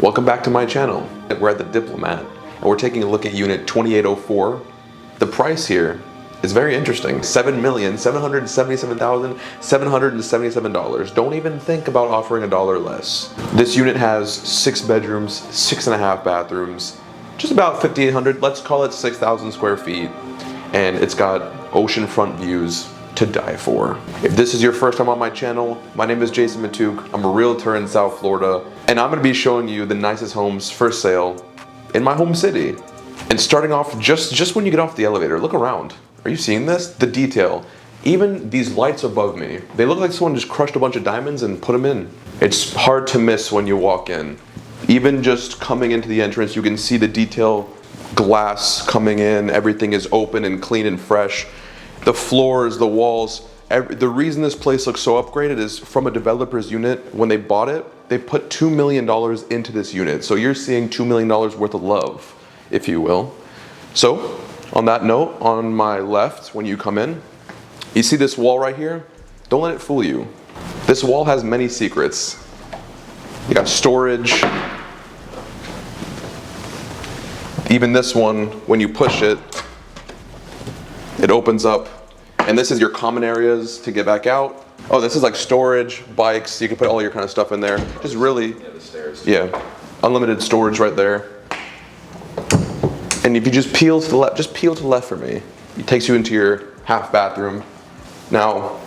Welcome back to my channel. We're at the Diplomat and we're taking a look at unit 2804. The price here is very interesting. $7,777,777. Don't even think about offering a dollar less. This unit has 6 bedrooms, 6.5 bathrooms, just about 5,800, let's call it 6,000 square feet. And it's got oceanfront views to die for. If this is your first time on my channel, my name is Jason Matouk. I'm a realtor in South Florida, and I'm gonna be showing you the nicest homes for sale in my home city. And starting off, just when you get off the elevator, look around. Are you seeing this? The detail. Even these lights above me, they look like someone just crushed a bunch of diamonds and put them in. It's hard to miss when you walk in. Even just coming into the entrance, you can see the detail, glass coming in, everything is open and clean and fresh. The floors, the walls, the reason this place looks so upgraded is from a developer's unit. When they bought it, they put $2 million into this unit. So you're seeing $2 million worth of love, if you will. So on that note, on my left, when you come in, you see this wall right here? Don't let it fool you. This wall has many secrets. You got storage. Even this one, when you push it, it opens up, and this is your common areas to get back out. Oh, this is like storage, bikes, you can put all your kind of stuff in there. Just really, yeah, the stairs. Yeah, unlimited storage right there. And if you just peel to the left, just peel to the left for me. It takes you into your half bathroom. Now,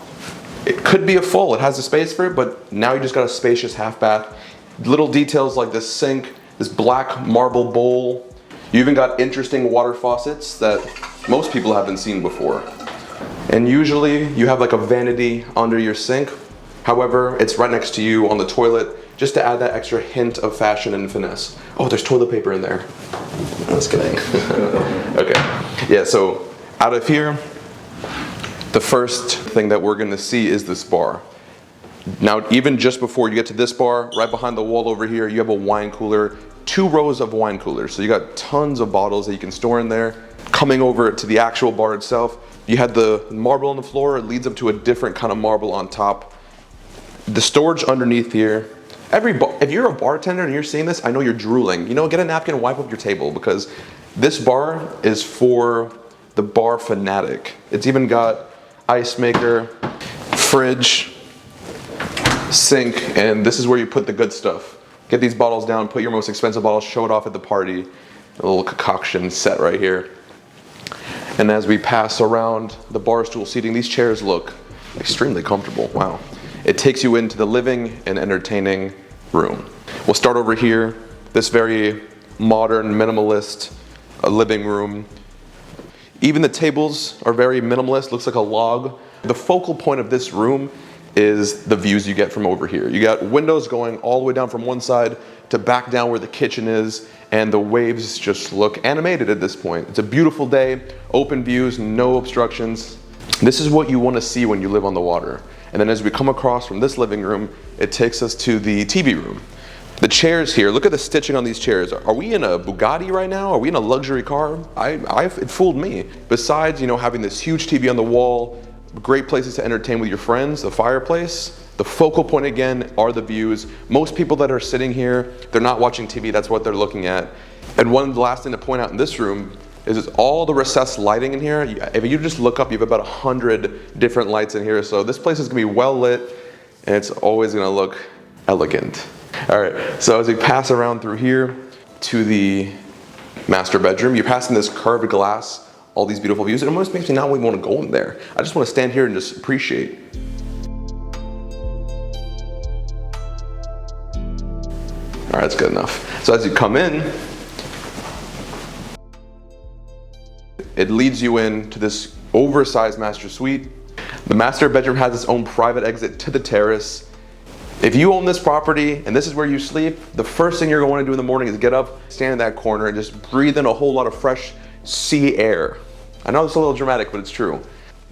it could be a full, it has the space for it, but now you just got a spacious half bath. Little details like this sink, this black marble bowl. You even got interesting water faucets that most people haven't seen before. And usually you have like a vanity under your sink. However, it's right next to you on the toilet just to add that extra hint of fashion and finesse. Oh, there's toilet paper in there. Just kidding. Okay. Yeah, so out of here, the first thing that we're gonna see is this bar. Now, even just before you get to this bar, right behind the wall over here, you have a wine cooler, 2 rows of wine coolers. So you got tons of bottles that you can store in there. Coming over to the actual bar itself, you had the marble on the floor. It leads up to a different kind of marble on top. The storage underneath here. If you're a bartender and you're seeing this, I know you're drooling. You know, get a napkin and wipe up your table, because this bar is for the bar fanatic. It's even got ice maker, fridge, sink, and this is where you put the good stuff. Get these bottles down, put your most expensive bottles, show it off at the party. A little concoction set right here. And as we pass around the bar stool seating, these chairs look extremely comfortable. Wow. It takes you into the living and entertaining room. We'll start over here. This very modern, minimalist living room. Even the tables are very minimalist, looks like a log. The focal point of this room is the views you get from over here. You got windows going all the way down from one side to back down where the kitchen is, and the waves just look animated at this point. It's a beautiful day, open views, no obstructions. This is what you want to see when you live on the water. And then as we come across from this living room, it takes us to the TV room. The chairs here, look at the stitching on these chairs. Are we in a Bugatti right now? Are we in a luxury car? It fooled me. Besides, you know, having this huge TV on the wall, great places to entertain with your friends, the fireplace. The focal point again are the views. Most people that are sitting here, they're not watching TV, that's what they're looking at. And one last thing to point out in this room is all the recessed lighting in here. If you just look up, you have about 100 different lights in here. So this place is gonna be well lit, and it's always gonna look elegant. All right, so as we pass around through here to the master bedroom, you're passing this curved glass, all these beautiful views. It almost makes me not even want to go in there. I just want to stand here and just appreciate. All right, that's good enough. So as you come in, it leads you into this oversized master suite. The master bedroom has its own private exit to the terrace. If you own this property and this is where you sleep, the first thing you're going to do in the morning is get up, stand in that corner, and just breathe in a whole lot of fresh sea air. I know it's a little dramatic, but it's true.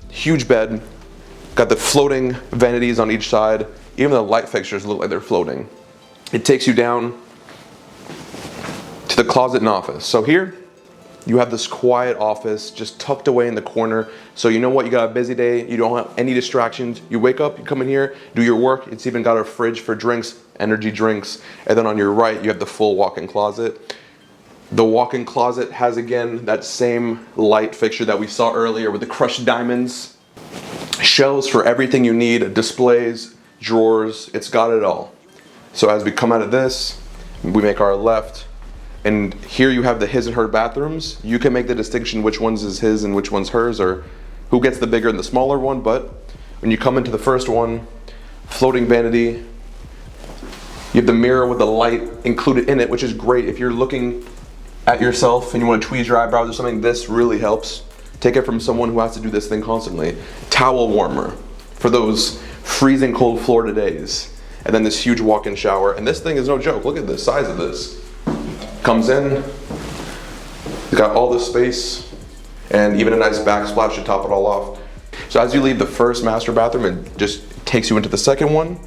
Huge bed, got the floating vanities on each side. Even the light fixtures look like they're floating. It takes you down to the closet and office. So here, you have this quiet office just tucked away in the corner. So you know what, you got a busy day, you don't have any distractions. You wake up, you come in here, do your work. It's even got a fridge for drinks, energy drinks. And then on your right, you have the full walk-in closet. The walk-in closet has, again, that same light fixture that we saw earlier with the crushed diamonds. Shelves for everything you need, displays, drawers, it's got it all. So as we come out of this, we make our left, and here you have the his and her bathrooms. You can make the distinction which one's is his and which one's hers, or who gets the bigger and the smaller one. But when you come into the first one, floating vanity, you have the mirror with the light included in it, which is great. If you're looking at yourself and you want to tweeze your eyebrows or something, this really helps. Take it from someone who has to do this thing constantly. Towel warmer for those freezing cold Florida days. And then this huge walk-in shower. And this thing is no joke. Look at the size of this. Comes in, it's got all this space, and even a nice backsplash to top it all off. So as you leave the first master bathroom, it just takes you into the second one.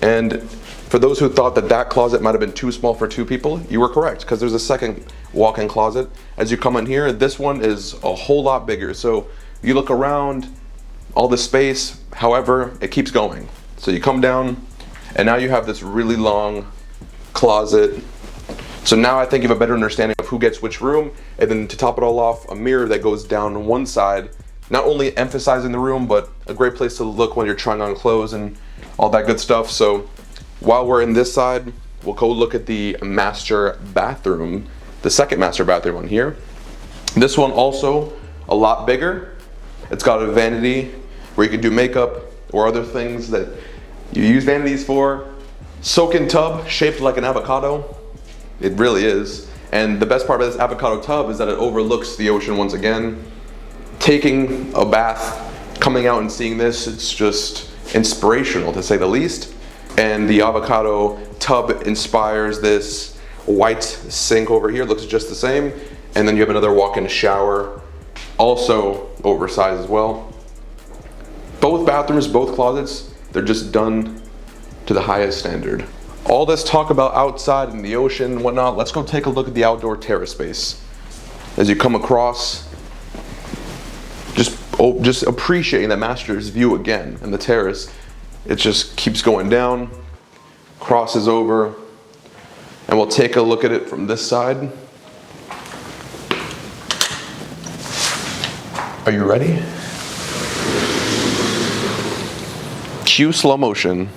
And for those who thought that that closet might have been too small for 2 people, you were correct, because there's a second walk-in closet. As you come in here, this one is a whole lot bigger. So you look around, all the space, however, it keeps going. So you come down, and now you have this really long closet. So now I think you have a better understanding of who gets which room, and then to top it all off, a mirror that goes down one side, not only emphasizing the room, but a great place to look when you're trying on clothes and all that good stuff. So while we're in this side, we'll go look at the master bathroom, the second master bathroom on here. This one also a lot bigger. It's got a vanity where you can do makeup or other things that you use vanities for. Soak-in tub shaped like an avocado. It really is. And the best part about this avocado tub is that it overlooks the ocean once again. Taking a bath, coming out and seeing this, it's just inspirational to say the least. And the avocado tub inspires this white sink over here, looks just the same. And then you have another walk-in shower, also oversized as well. Both bathrooms, both closets, they're just done to the highest standard. All this talk about outside and the ocean and whatnot, let's go take a look at the outdoor terrace space. As you come across, just appreciating that master's view again, and the terrace, it just keeps going down, crosses over, and we'll take a look at it from this side. Are you ready? Cue slow motion.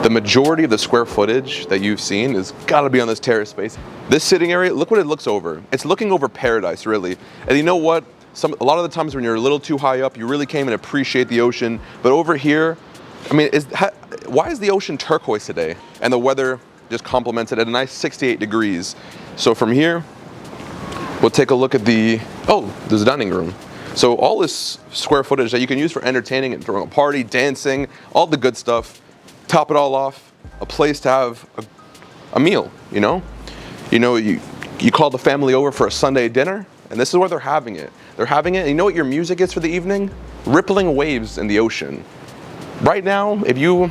The majority of the square footage that you've seen has got to be on this terrace space. This sitting area, look what it looks over. It's looking over paradise, really. And you know what? A lot of the times when you're a little too high up, you really can't even appreciate the ocean. But over here, I mean, why is the ocean turquoise today? And the weather just complements it at a nice 68 degrees. So from here, we'll take a look at there's a dining room. So all this square footage that you can use for entertaining and throwing a party, dancing, all the good stuff. Top it all off, a place to have a meal, you know? You call the family over for a Sunday dinner, and this is where they're having it. They're having it, and you know what your music is for the evening? Rippling waves in the ocean. Right now, if you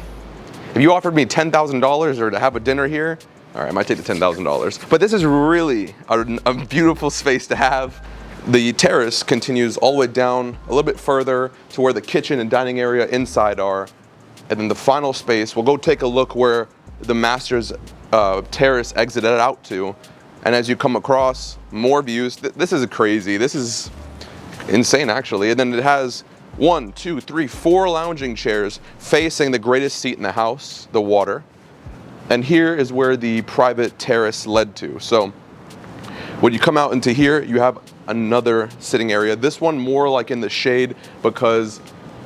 offered me $10,000 or to have a dinner here, all right, I might take the $10,000. But this is really a beautiful space to have. The terrace continues all the way down a little bit further to where the kitchen and dining area inside are. And then the final space, we'll go take a look where the master's terrace exited out to. And as you come across, more views. This is crazy. This is insane, actually. And then it has 1, 2, 3, 4 lounging chairs facing the greatest seat in the house, the water. And here is where the private terrace led to. So when you come out into here, you have another sitting area. This one more like in the shade because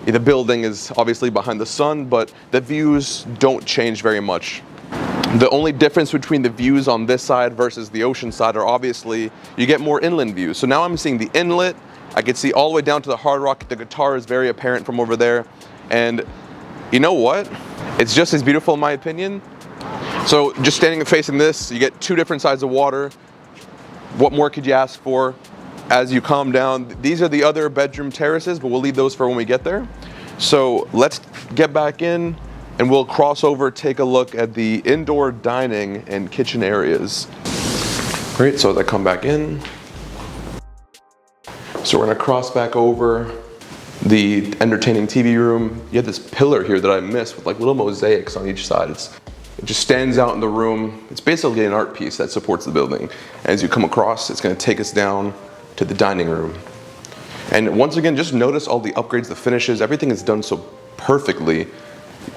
the building is obviously behind the sun, but the views don't change very much. The only difference between the views on this side versus the ocean side are obviously you get more inland views. So now I'm seeing the inlet. I can see all the way down to the Hard Rock. The guitar is very apparent from over there. And you know what? It's just as beautiful in my opinion. So just standing and facing this, you get 2 different sides of water. What more could you ask for? as you calm down, these are the other bedroom terraces, but we'll leave those for when we get there. So let's get back in and we'll cross over, take a look at the indoor dining and kitchen areas. Great, so as I come back in, so we're gonna cross back over the entertaining TV room. You have this pillar here that I missed with like little mosaics on each side. It just stands out in the room. It's basically an art piece that supports the building. As you come across, it's gonna take us down to the dining room. And once again, just notice all the upgrades, the finishes, everything is done so perfectly.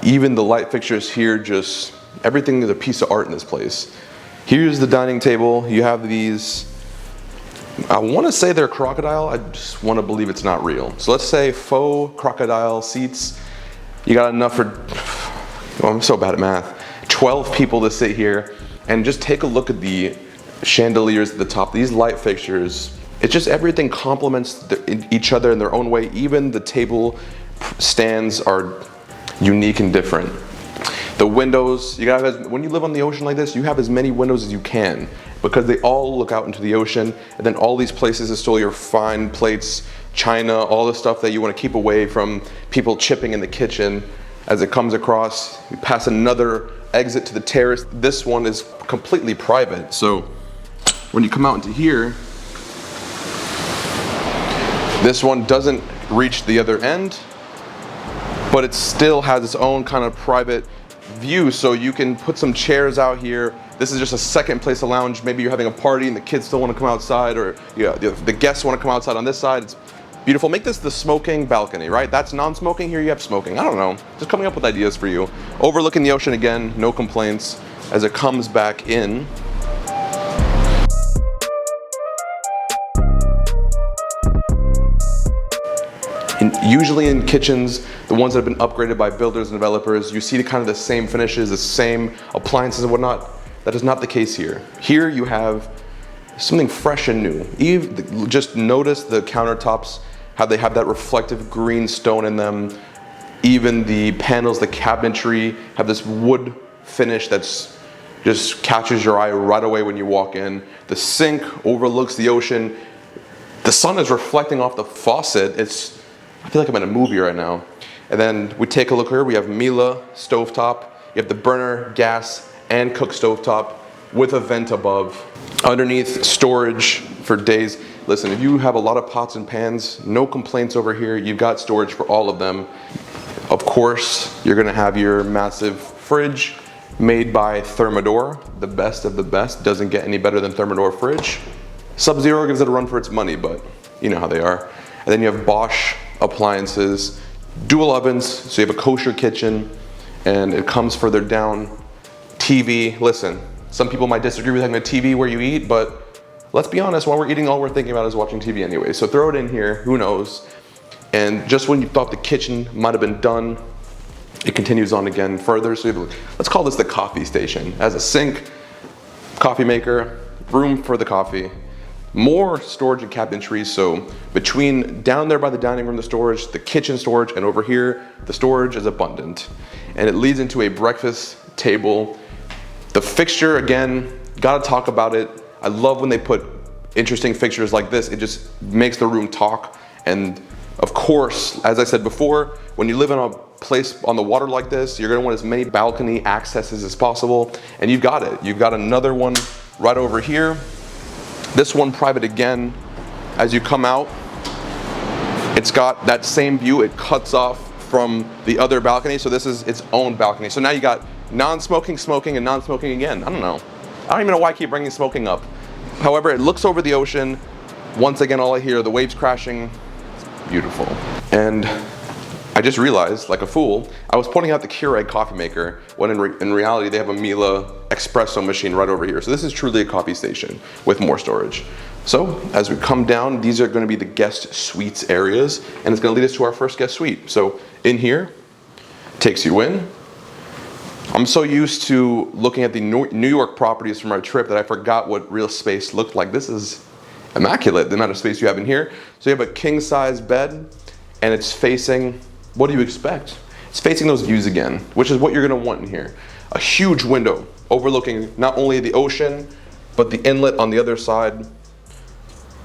Even the light fixtures here, just everything is a piece of art in this place. Here's the dining table. You have these, I want to say they're crocodile. I just want to believe it's not real. So let's say faux crocodile seats. You got enough for, oh, I'm so bad at math, 12 people to sit here. And just take a look at the chandeliers at the top. These light fixtures, it's just everything complements each other in their own way. Even the table stands are unique and different. The windows, you got, when you live on the ocean like this, you have as many windows as you can because they all look out into the ocean. And then all these places to store your fine plates, china, all the stuff that you want to keep away from people chipping in the kitchen. As it comes across, you pass another exit to the terrace. This one is completely private. So when you come out into here, this one doesn't reach the other end, but it still has its own kind of private view, so you can put some chairs out here. This is just a second place to lounge. Maybe you're having a party and the kids still want to come outside, or the guests want to come outside on this side. It's beautiful. Make this the smoking balcony, right? That's non-smoking. Here you have smoking. I don't know. Just coming up with ideas for you. Overlooking the ocean again, no complaints. As it comes back in, usually in kitchens, the ones that have been upgraded by builders and developers, you see the kind of the same finishes, the same appliances and whatnot. That is not the case here. Here you have something fresh and new. Just notice the countertops, how they have that reflective green stone in them. Even the panels, the cabinetry, have this wood finish that's just catches your eye right away when you walk in. The sink overlooks the ocean. The sun is reflecting off the faucet. I feel like I'm in a movie right now. And then we take a look here. We have Miele stovetop. You have the burner, gas, and cook stovetop with a vent above. Underneath, storage for days. Listen, if you have a lot of pots and pans, no complaints over here. You've got storage for all of them. Of course, you're gonna have your massive fridge made by Thermador, the best of the best. Doesn't get any better than Thermador fridge. Sub-Zero gives it a run for its money, but you know how they are. And then you have Bosch appliances, dual ovens, so you have a kosher kitchen, and it comes further down. TV, listen, some people might disagree with having a TV where you eat, but let's be honest, while we're eating, all we're thinking about is watching TV anyway. So throw it in here, who knows? And just when you thought the kitchen might have been done, it continues on again further. So let's call this the coffee station. It has a sink, coffee maker, room for the coffee, more storage and cabinetry. So between down there by the dining room, the storage, the kitchen storage, and over here, the storage is abundant. And it leads into a breakfast table. The fixture, again, gotta talk about it. I love when they put interesting fixtures like this. It just makes the room talk. And of course, as I said before, when you live in a place on the water like this, you're gonna want as many balcony accesses as possible. And you've got it. You've got another one right over here. This one private again. As you come out, it's got that same view. It cuts off from the other balcony. So this is its own balcony. So now you got non-smoking, smoking, and non-smoking again. I don't know. I don't even know why I keep bringing smoking up. However, it looks over the ocean. Once again, all I hear are the waves crashing. It's beautiful. And I just realized, like a fool, I was pointing out the Keurig coffee maker when in reality they have a Miele espresso machine right over here. So this is truly a coffee station with more storage. So as we come down, these are going to be the guest suites areas, and it's going to lead us to our first guest suite. So in here, takes you in. I'm so used to looking at the New York properties from our trip that I forgot what real space looked like. This is immaculate, the amount of space you have in here. So you have a king size bed, and it's facing, what do you expect? It's facing those views again, which is what you're gonna want in here. A huge window overlooking not only the ocean, but the inlet on the other side.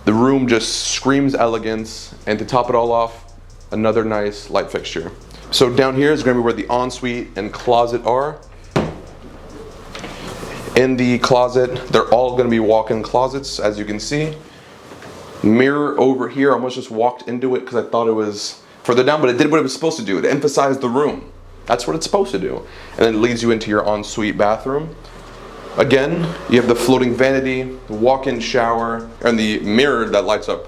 The room just screams elegance, and to top it all off, another nice light fixture. So down here is going to be where the ensuite and closet are. In the closet, they're all going to be walk-in closets, as you can see. Mirror over here, I almost just walked into it because I thought it was further down, but it did what it was supposed to do. It emphasized the room. That's what it's supposed to do. And then it leads you into your ensuite bathroom. Again, you have the floating vanity, the walk-in shower, and the mirror that lights up.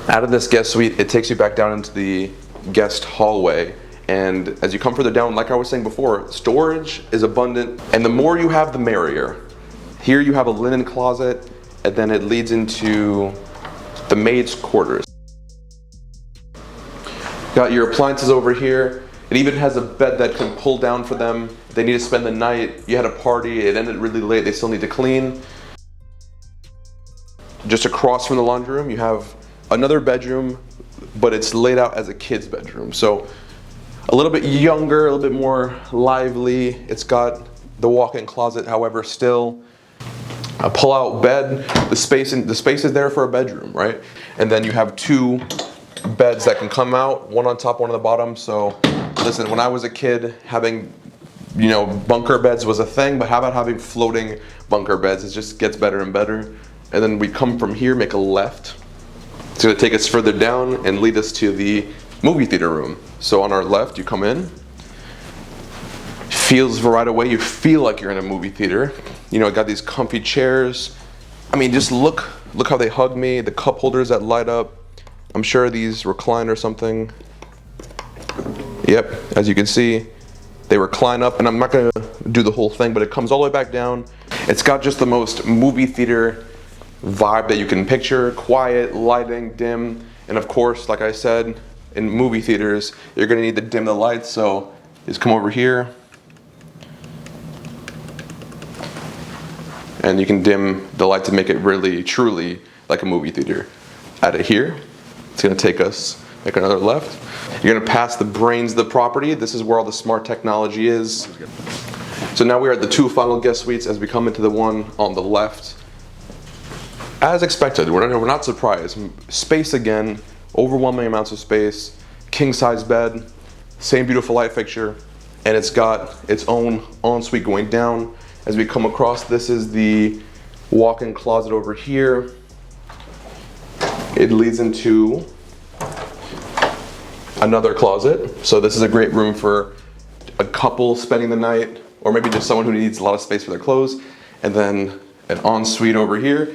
Out of this guest suite, it takes you back down into the guest hallway. And as you come further down, like I was saying before, storage is abundant, and the more you have, the merrier. Here you have a linen closet, and then it leads into the maid's quarters. Got your appliances over here. It even has a bed that can pull down for them. They need to spend the night. You had a party, it ended really late, they still need to clean. Just across from the laundry room, you have another bedroom, but it's laid out as a kid's bedroom. So a little bit younger, a little bit more lively. It's got the walk-in closet, however, still a pull-out bed. The space is there for a bedroom, right? And then you have two beds that can come out, one on top, one on the bottom. So listen, when I was a kid, having bunker beds was a thing, but how about having floating bunker beds? It just gets better and better. And then we come from here, make a left. It's gonna take us further down and lead us to the movie theater room. So on our left, you come in. Feels right away, you feel like you're in a movie theater. It got these comfy chairs. I mean, just look how they hug me. The cup holders that light up. I'm sure these recline or something. Yep, as you can see, they recline up, and I'm not gonna do the whole thing, but it comes all the way back down. It's got just the most movie theater vibe that you can picture. Quiet, lighting, dim, and of course, like I said, in movie theaters, you're gonna need to dim the lights, so just come over here, and you can dim the light to make it really, truly like a movie theater. Out of here, it's gonna take us, make another left. You're gonna pass the brains of the property. This is where all the smart technology is. So now we are at the two final guest suites as we come into the one on the left. As expected, we're not surprised. Space again, overwhelming amounts of space, king size bed, same beautiful light fixture, and it's got its own ensuite going down. As we come across, this is the walk-in closet over here. It leads into another closet. So this is a great room for a couple spending the night, or maybe just someone who needs a lot of space for their clothes. And then an ensuite over here.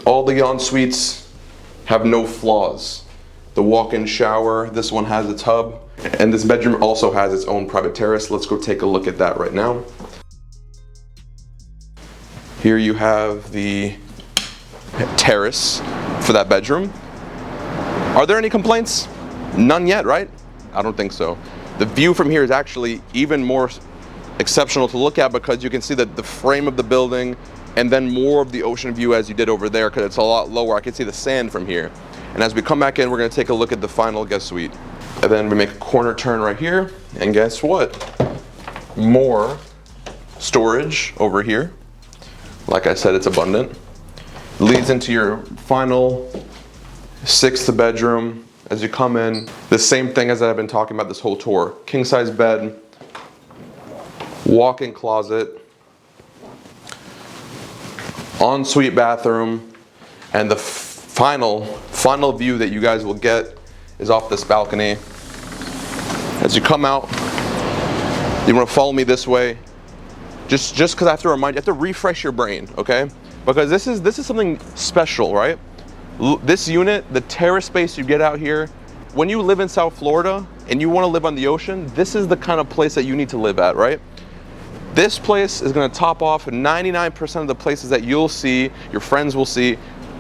All the ensuites have no flaws. The walk-in shower, this one has a tub, and this bedroom also has its own private terrace. Let's go take a look at that right now. Here you have the terrace for that bedroom. Are there any complaints? None yet, right? I don't think so. The view from here is actually even more exceptional to look at because you can see that the frame of the building and then more of the ocean view as you did over there because it's a lot lower. I can see the sand from here. And as we come back in, we're gonna take a look at the final guest suite. And then we make a corner turn right here, and guess what? More storage over here. Like I said, it's abundant. Leads into your final sixth bedroom. As you come in, the same thing as I've been talking about this whole tour. King size bed, walk-in closet, ensuite bathroom, and the final view that you guys will get is off this balcony. As you come out, you want to follow me this way. Just because I have to remind you, you have to refresh your brain, okay? Because this is something special, right? This unit, the terrace space you get out here, when you live in South Florida and you want to live on the ocean, this is the kind of place that you need to live at, right? This place is going to top off 99% of the places that you'll see, your friends will see.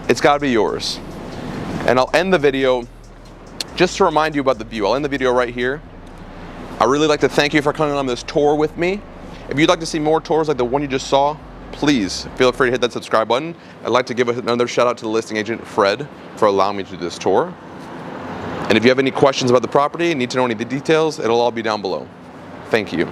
It's got to be yours. And I'll end the video just to remind you about the view. I'll end the video right here. I really like to thank you for coming on this tour with me. If you'd like to see more tours like the one you just saw, please feel free to hit that subscribe button. I'd like to give another shout out to the listing agent, Fred, for allowing me to do this tour. And if you have any questions about the property, need to know any of the details, it'll all be down below. Thank you.